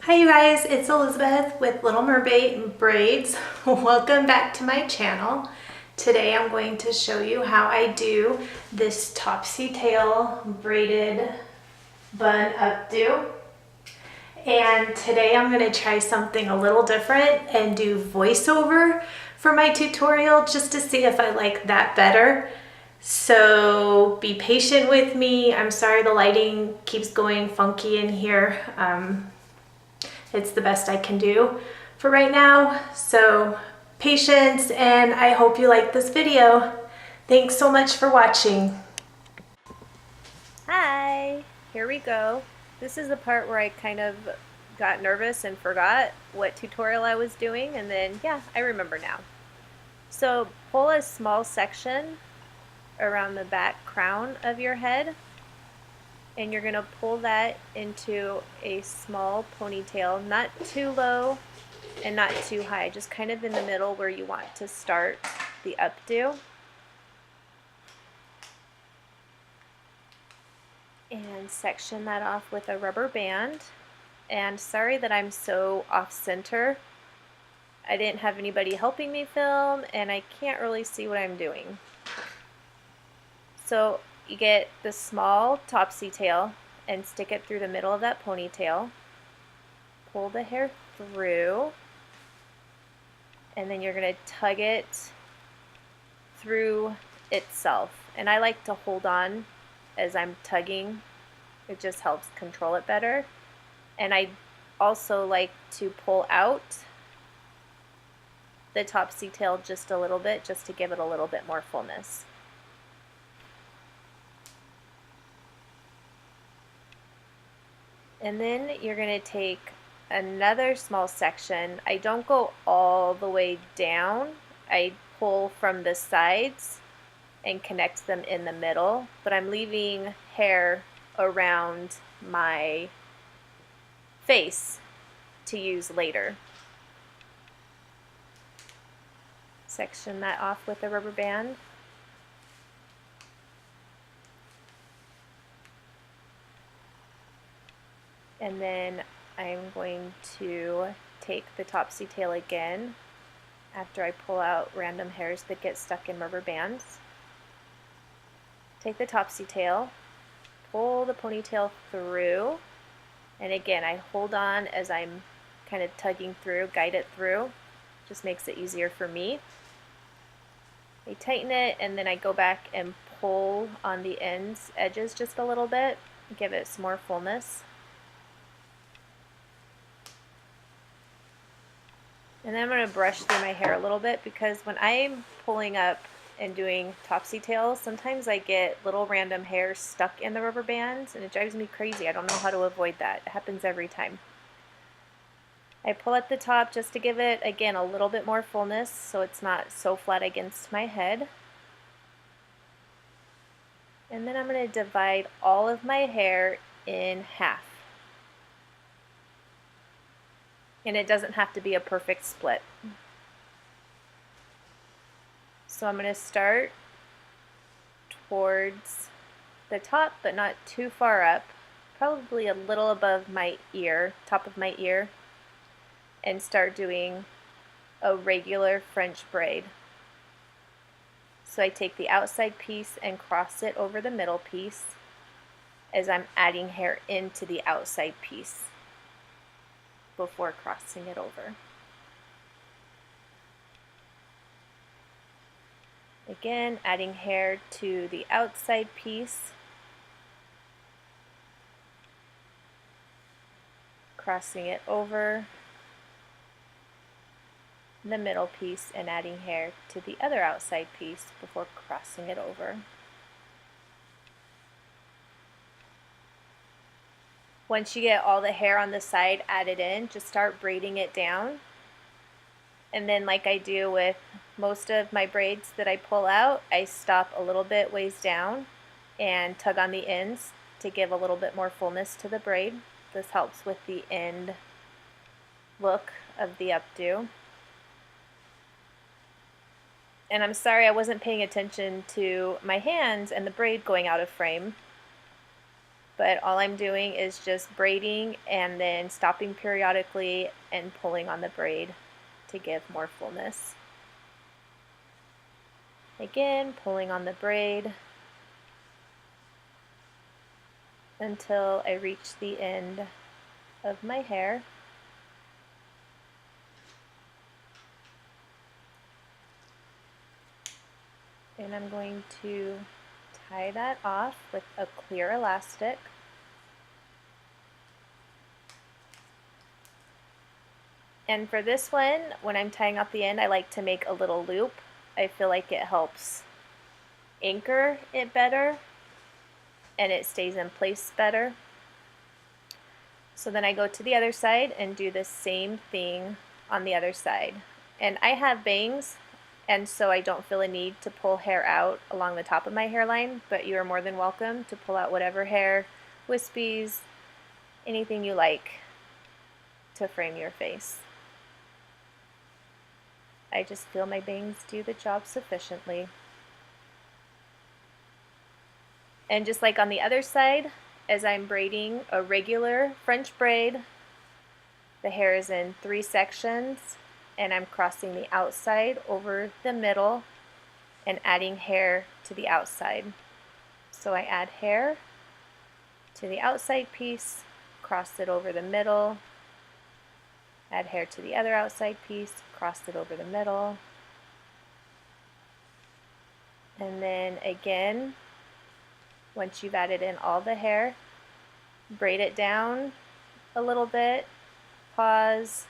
Hi you guys, it's Elizabeth with Little Mermaid Braids. Welcome back to my channel. Today I'm going to show you how I do this Topsy tail braided bun updo. And today I'm going to try something a little different and do voiceover for my tutorial just to see if I like that better. So be patient with me. I'm sorry the lighting keeps going funky in here. It's the best I can do for right now. So patience, and I hope you like this video. Thanks so much for watching. Hi, here we go. This is the part where I kind of got nervous and forgot what tutorial I was doing, and then yeah, I remember now. So pull a small section around the back crown of your head, and you're going to pull that into a small ponytail, not too low and not too high, just kind of in the middle where you want to start the updo. And section that off with a rubber band. And sorry that I'm so off center. I didn't have anybody helping me film and I can't really see what I'm doing. So you get the small Topsy tail and stick it through the middle of that ponytail. Pull the hair through, and then you're going to tug it through itself. And I like to hold on as I'm tugging. It just helps control it better. And I also like to pull out the Topsy tail just a little bit, just to give it a little bit more fullness. And then you're going to take another small section. I don't go all the way down. I pull from the sides and connect them in the middle, but I'm leaving hair around my face to use later. Section that off with a rubber band. And then I'm going to take the Topsy tail again after I pull out random hairs that get stuck in rubber bands. Take the Topsy tail, pull the ponytail through, and again I hold on as I'm kind of tugging through, guide it through. Just makes it easier for me. I tighten it and then I go back and pull on the edges just a little bit, give it some more fullness. And then I'm going to brush through my hair a little bit, because when I'm pulling up and doing Topsy tails, sometimes I get little random hairs stuck in the rubber bands and it drives me crazy. I don't know how to avoid that. It happens every time. I pull at the top just to give it, again, a little bit more fullness so it's not so flat against my head. And then I'm going to divide all of my hair in half. And it doesn't have to be a perfect split. So I'm going to start towards the top, but not too far up, probably a little above my ear, top of my ear, and start doing a regular French braid. So I take the outside piece and cross it over the middle piece as I'm adding hair into the outside piece before crossing it over. Again, adding hair to the outside piece, crossing it over the middle piece and adding hair to the other outside piece before crossing it over. Once you get all the hair on the side added in, just start braiding it down. And then, like I do with most of my braids that I pull out, I stop a little bit ways down and tug on the ends to give a little bit more fullness to the braid. This helps with the end look of the updo. And I'm sorry I wasn't paying attention to my hands and the braid going out of frame. but all I'm doing is just braiding and then stopping periodically and pulling on the braid to give more fullness. Again, pulling on the braid until I reach the end of my hair. And I'm going to tie that off with a clear elastic. And for this one, when I'm tying off the end, I like to make a little loop. I feel like it helps anchor it better and it stays in place better. So then I go to the other side and do the same thing on the other side. And I have bangs, and so I don't feel a need to pull hair out along the top of my hairline, but you are more than welcome to pull out whatever hair, wispies, anything you like to frame your face. I just feel my bangs do the job sufficiently. And just like on the other side, as I'm braiding a regular French braid, the hair is in 3 sections, and I'm crossing the outside over the middle and adding hair to the outside. So I add hair to the outside piece, cross it over the middle, add hair to the other outside piece, cross it over the middle, and then again, once you've added in all the hair, braid it down a little bit, pause,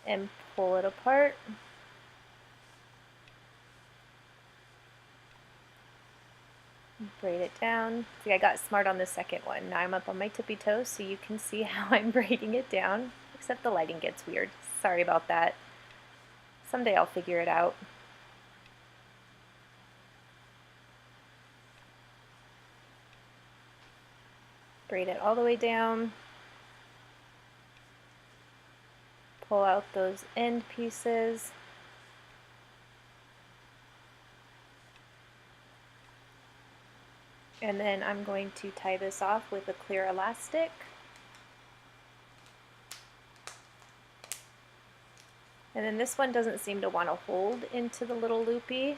and pull it apart. Braid it down. See, I got smart on the second one. Now I'm up on my tippy toes so you can see how I'm braiding it down, except the lighting gets weird. Sorry about that. Someday I'll figure it out. Braid it all the way down. Pull out those end pieces. And then I'm going to tie this off with a clear elastic. And then this one doesn't seem to want to hold into the little loopy.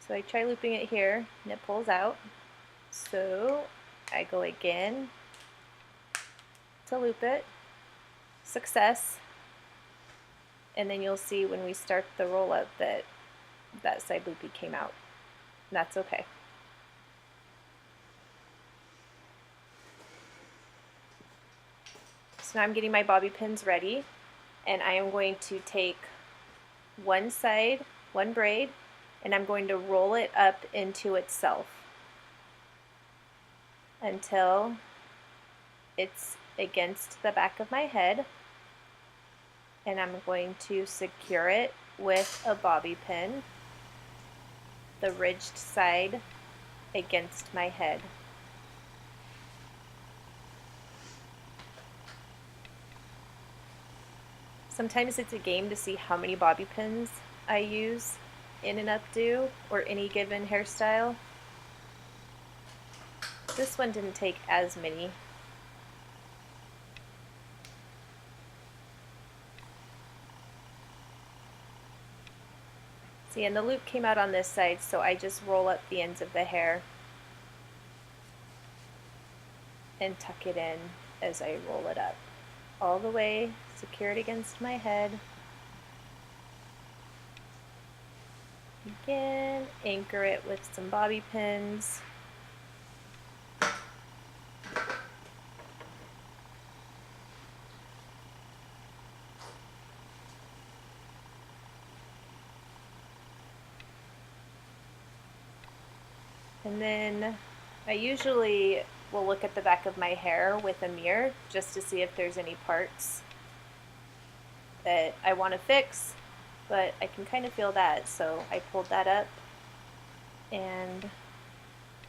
So I try looping it here and it pulls out. So I go again to loop it. Success. And then you'll see when we start the roll up that that side loopy came out. And that's okay. So now I'm getting my bobby pins ready, and I am going to take one side, one braid, and I'm going to roll it up into itself until it's against the back of my head, and I'm going to secure it with a bobby pin, the ridged side against my head. Sometimes it's a game to see how many bobby pins I use in an updo or any given hairstyle. This one didn't take as many. See, and the loop came out on this side, so I just roll up the ends of the hair and tuck it in as I roll it up. All the way, secure it against my head. Again, anchor it with some bobby pins. And then I usually will look at the back of my hair with a mirror just to see if there's any parts that I want to fix, but I can kind of feel that, so I pulled that up, and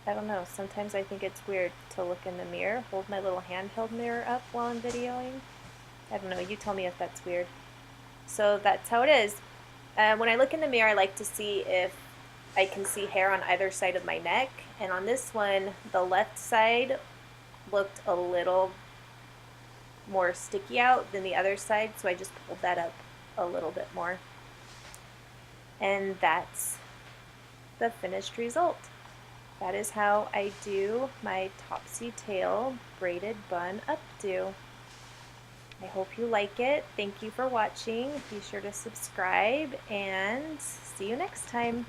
I don't know, sometimes I think it's weird to look in the mirror, hold my little handheld mirror up while I'm videoing. I don't know, you tell me if that's weird. So that's how it is. When I look in the mirror, I like to see if I can see hair on either side of my neck, And on this one, the left side looked a little more sticky out than the other side, so I just pulled that up a little bit more. And that's the finished result. That is how I do my Topsy tail braided bun updo. I hope you like it. Thank you for watching. Be sure to subscribe and see you next time.